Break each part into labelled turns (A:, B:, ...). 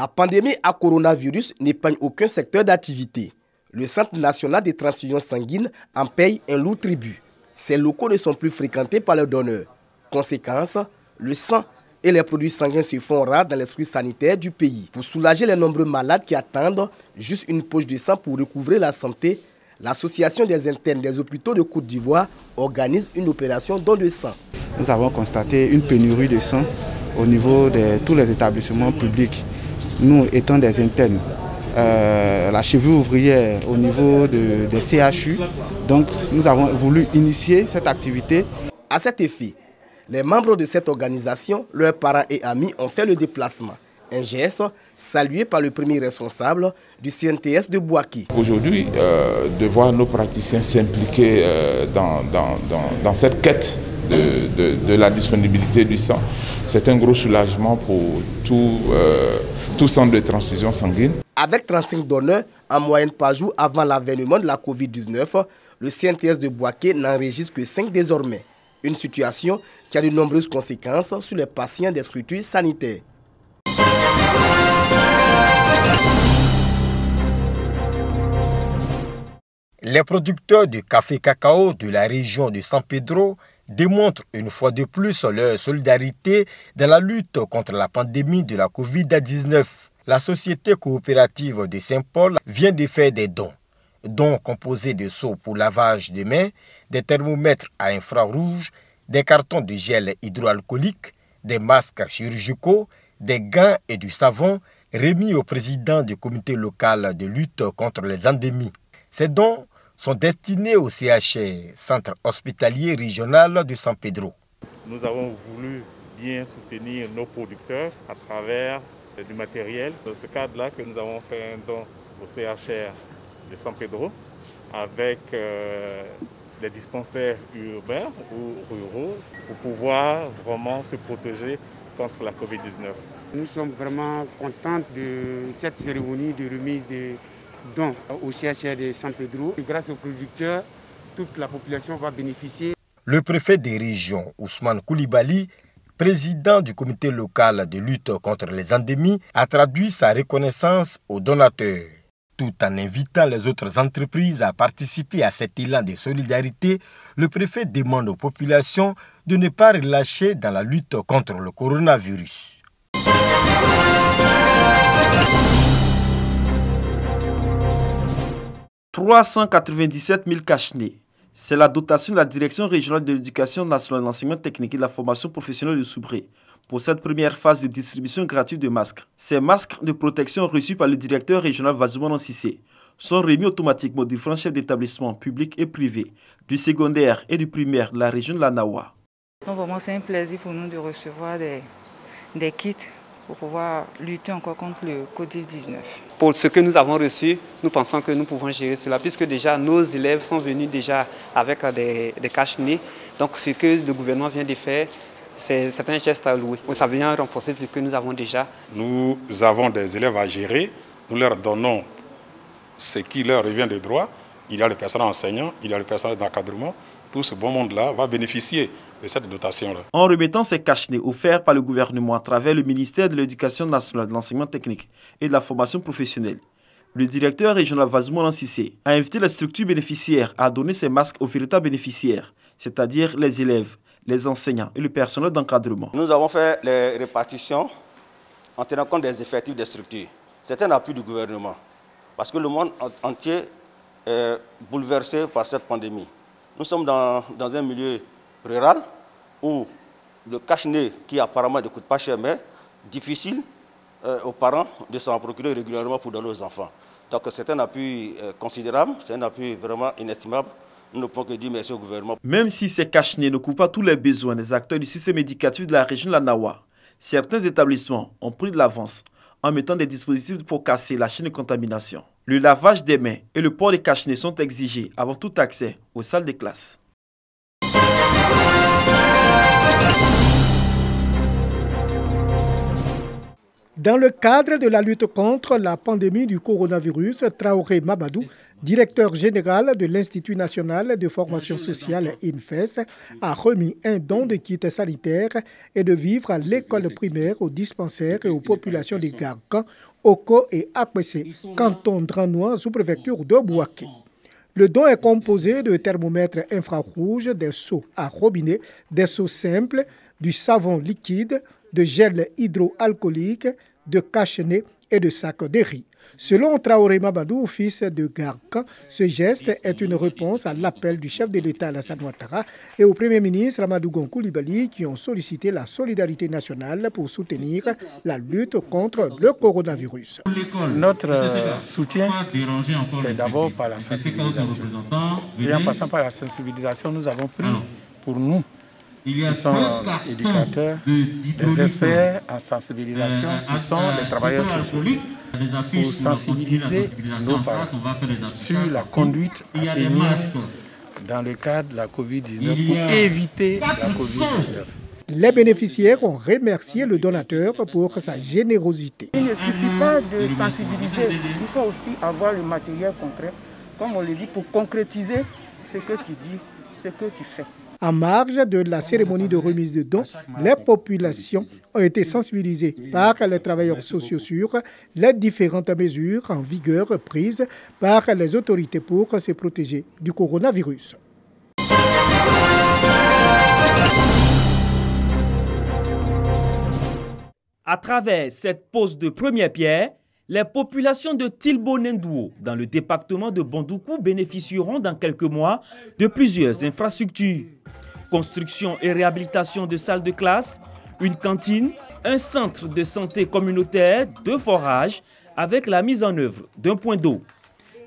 A: La pandémie à coronavirus n'épargne aucun secteur d'activité. Le Centre national des transfusions sanguines en paye un lourd tribut. Ces locaux ne sont plus fréquentés par leurs donneurs. Conséquence, le sang et les produits sanguins se font rares dans les structures sanitaires du pays. Pour soulager les nombreux malades qui attendent juste une poche de sang pour recouvrer la santé, l'Association des internes des hôpitaux de Côte d'Ivoire organise une opération don de sang.
B: Nous avons constaté une pénurie de sang au niveau de tous les établissements publics. Nous étant des internes, la cheville ouvrière au niveau des CHU, donc nous avons voulu initier cette activité.
A: À cet effet, les membres de cette organisation, leurs parents et amis ont fait le déplacement. Un geste salué par le premier responsable du CNTS de Bouaké.
C: Aujourd'hui, de voir nos praticiens s'impliquer dans cette quête de la disponibilité du sang, c'est un gros soulagement pour tout centre de transfusion sanguine.
A: Avec 35 donneurs en moyenne par jour avant l'avènement de la Covid-19, le CNTS de Bouaké n'enregistre que 5 désormais. Une situation qui a de nombreuses conséquences sur les patients des structures sanitaires.
D: Les producteurs de café-cacao de la région de San Pedro démontrent une fois de plus leur solidarité dans la lutte contre la pandémie de la Covid-19. La société coopérative de Saint-Paul vient de faire des dons. Dons composés de seaux pour lavage des mains, des thermomètres à infrarouge, des cartons de gel hydroalcoolique, des masques chirurgicaux, des gants et du savon remis au président du comité local de lutte contre les endémies. Ces dons sont destinés au CHR, Centre hospitalier régional de San Pedro.
E: Nous avons voulu bien soutenir nos producteurs à travers du matériel. Dans ce cadre-là que nous avons fait un don au CHR de San Pedro avec des dispensaires urbains ou ruraux pour pouvoir vraiment se protéger contre la Covid-19.
F: Nous sommes vraiment contents de cette cérémonie de remise de dons au CHR de San Pedro. Et grâce aux producteurs, toute la population va bénéficier.
D: Le préfet des régions, Ousmane Koulibaly, président du comité local de lutte contre les endémies, a traduit sa reconnaissance aux donateurs. Tout en invitant les autres entreprises à participer à cet élan de solidarité, le préfet demande aux populations de ne pas relâcher dans la lutte contre le coronavirus.
G: 397 000 cache-nez. C'est la dotation de la Direction régionale de l'éducation nationale, de l'enseignement technique et de la formation professionnelle de Soubré pour cette première phase de distribution gratuite de masques. Ces masques de protection reçus par le directeur régional Vazouman Cissé sont remis automatiquement aux différents chefs d'établissement publics et privés, du secondaire et du primaire de la région de la Nawa.
H: Vraiment, c'est un plaisir pour nous de recevoir des kits pour pouvoir lutter encore contre le Covid-19.
I: Pour ce que nous avons reçu, nous pensons que nous pouvons gérer cela, puisque déjà nos élèves sont venus déjà avec des cache-nez. Donc ce que le gouvernement vient de faire, c'est un geste à louer. Ça vient renforcer ce que nous avons déjà.
J: Nous avons des élèves à gérer, nous leur donnons ce qui leur revient de droit. Il y a le personnel enseignant, il y a le personnel d'encadrement. Tout ce bon monde-là va bénéficier de cette dotation-là.
G: En remettant ces cache-nez offerts par le gouvernement à travers le ministère de l'Éducation nationale, de l'enseignement technique et de la formation professionnelle, le directeur régional Vazouman Cissé a invité les structures bénéficiaires à donner ces masques aux véritables bénéficiaires, c'est-à-dire les élèves, les enseignants et le personnel d'encadrement.
K: Nous avons fait les répartitions en tenant compte des effectifs des structures. C'est un appui du gouvernement parce que le monde entier est bouleversé par cette pandémie. Nous sommes dans un milieu rural où le cache-nez qui apparemment ne coûte pas cher mais difficile aux parents de s'en procurer régulièrement pour donner aux enfants. Donc c'est un appui considérable, c'est un appui vraiment inestimable. Nous ne pouvons que dire merci au gouvernement.
G: Même si ces cache-nez ne couvrent pas tous les besoins des acteurs du système éducatif de la région de la Nawa, certains établissements ont pris de l'avance en mettant des dispositifs pour casser la chaîne de contamination. Le lavage des mains et le port des cache-nez sont exigés avant tout accès aux salles de classe.
L: Dans le cadre de la lutte contre la pandémie du coronavirus, Traoré Mabadou, directeur général de l'Institut national de formation sociale INFES, a remis un don de kits sanitaires et de vivres à l'école primaire, aux dispensaires et aux populations des Garcans Oko et Akwese, canton Dranois, sous-préfecture de Bouaké. Le don est composé de thermomètres infrarouges, des seaux à robinet, des seaux simples, du savon liquide, de gel hydroalcoolique, de cache-nez et de sacs de riz. Selon Traoré Mamadou, fils de Garkan, ce geste est une réponse à l'appel du chef de l'État Alassane Ouattara et au Premier ministre Amadou Gon Coulibaly qui ont sollicité la solidarité nationale pour soutenir la lutte contre le coronavirus.
M: Notre soutien, c'est d'abord par la sensibilisation. Et en passant par la sensibilisation, nous avons pris pour nous, qui sont éducateurs, des experts en sensibilisation, qui sont les travailleurs sociaux, pour sensibiliser nos parents sur la conduite à tenir dans le cadre de la Covid-19 pour éviter la Covid-19.
L: Les bénéficiaires ont remercié le donateur pour sa générosité.
N: Il ne suffit pas de sensibiliser, il faut aussi avoir le matériel concret, comme on le dit, pour concrétiser ce que tu dis, ce que tu fais.
L: En marge de la cérémonie de remise de dons, les populations ont été sensibilisées par les travailleurs sociaux sur les différentes mesures en vigueur prises par les autorités pour se protéger du coronavirus.
O: À travers cette pose de première pierre, les populations de Tilbo-Nendouo, dans le département de Bandoukou, bénéficieront dans quelques mois de plusieurs infrastructures. Construction et réhabilitation de salles de classe, une cantine, un centre de santé communautaire, 2 forages, avec la mise en œuvre d'un point d'eau.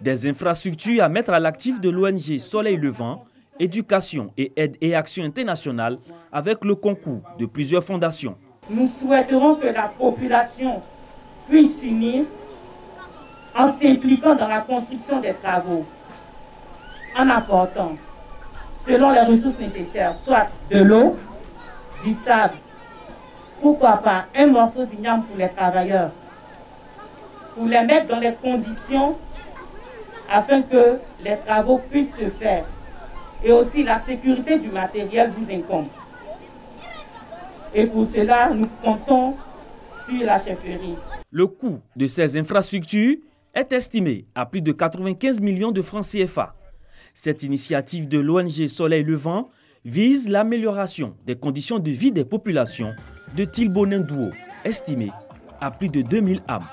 O: Des infrastructures à mettre à l'actif de l'ONG Soleil Levant, éducation et aide et action internationale, avec le concours de plusieurs fondations.
P: Nous souhaiterons que la population puisse s'unir en s'impliquant dans la construction des travaux, en apportant, selon les ressources nécessaires, soit de l'eau, du sable, pourquoi pas un morceau d'igname pour les travailleurs, pour les mettre dans les conditions afin que les travaux puissent se faire. Et aussi la sécurité du matériel vous incombe. Et pour cela, nous comptons sur la chefferie.
O: Le coût de ces infrastructures est estimé à plus de 95 millions de francs CFA. Cette initiative de l'ONG Soleil Levant vise l'amélioration des conditions de vie des populations de Tilbo-Nendouo, estimée à plus de 2000 âmes.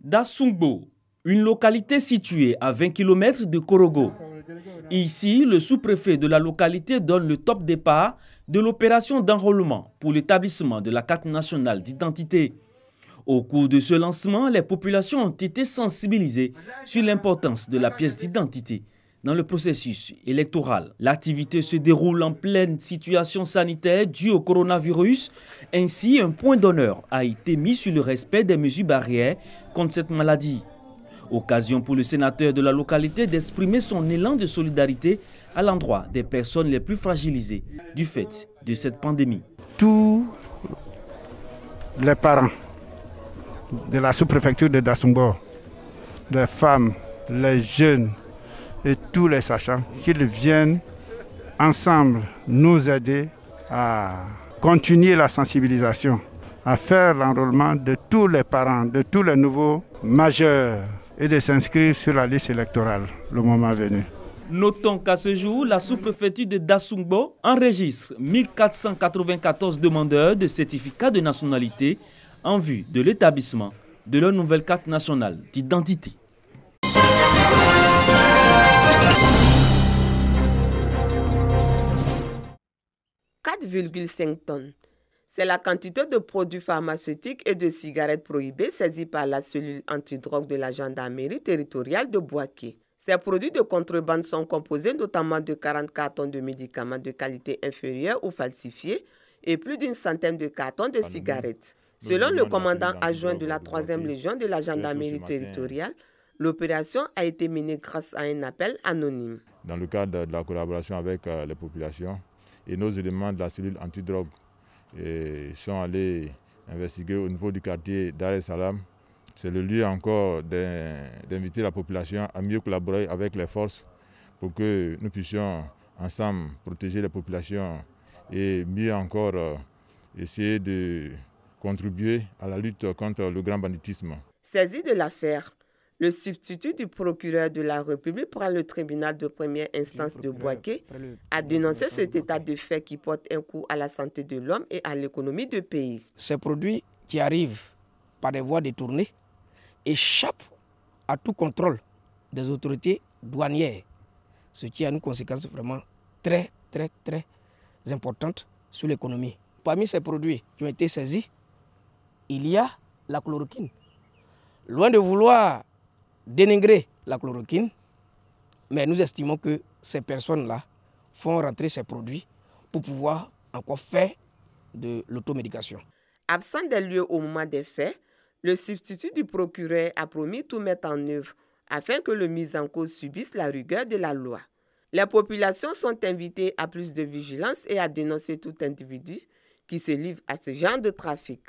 O: Dassungbo, une localité située à 20 km de Korogo. Ici, le sous-préfet de la localité donne le top départ de l'opération d'enrôlement pour l'établissement de la carte nationale d'identité. Au cours de ce lancement, les populations ont été sensibilisées sur l'importance de la pièce d'identité dans le processus électoral. L'activité se déroule en pleine situation sanitaire due au coronavirus. Ainsi, un point d'honneur a été mis sur le respect des mesures barrières contre cette maladie. Occasion pour le sénateur de la localité d'exprimer son élan de solidarité à l'endroit des personnes les plus fragilisées du fait de cette pandémie.
Q: Tous les parents de la sous-préfecture de Dassungbo, les femmes, les jeunes et tous les sachants, qu'ils viennent ensemble nous aider à continuer la sensibilisation, à faire l'enrôlement de tous les parents, de tous les nouveaux majeurs et de s'inscrire sur la liste électorale le moment venu.
O: Notons qu'à ce jour, la sous-préfecture de Dassungbo enregistre 1494 demandeurs de certificat de nationalité en vue de l'établissement de leur nouvelle carte nationale d'identité.
R: « 4,5 tonnes. C'est la quantité de produits pharmaceutiques et de cigarettes prohibées saisis par la cellule antidrogue de la gendarmerie territoriale de Bouaké. Ces produits de contrebande sont composés notamment de 40 cartons de médicaments de qualité inférieure ou falsifiés et plus d'une centaine de cartons de cigarettes. Selon le commandant adjoint de la 3e Légion de la gendarmerie territoriale, l'opération a été menée grâce à un appel anonyme.
S: Dans le cadre de la collaboration avec les populations et nos éléments de la cellule antidrogue sont allés investiguer au niveau du quartier Dar es Salaam. C'est le lieu encore d'inviter la population à mieux collaborer avec les forces pour que nous puissions ensemble protéger les populations et mieux encore essayer de contribuer à la lutte contre le grand banditisme.
R: Saisi de l'affaire, le substitut du procureur de la République près le tribunal de première instance de Bouaké a dénoncé cet état de fait qui porte un coup à la santé de l'homme et à l'économie du pays.
T: Ces produits qui arrivent par des voies détournées échappent à tout contrôle des autorités douanières, ce qui a une conséquence vraiment très importante sur l'économie. Parmi ces produits qui ont été saisis, il y a la chloroquine. Loin de vouloir dénigrer la chloroquine, mais nous estimons que ces personnes-là font rentrer ces produits pour pouvoir encore faire de l'automédication.
R: Absent des lieux au moment des faits, le substitut du procureur a promis tout mettre en œuvre afin que le mis en cause subisse la rigueur de la loi. Les populations sont invitées à plus de vigilance et à dénoncer tout individu qui se livre à ce genre de trafic.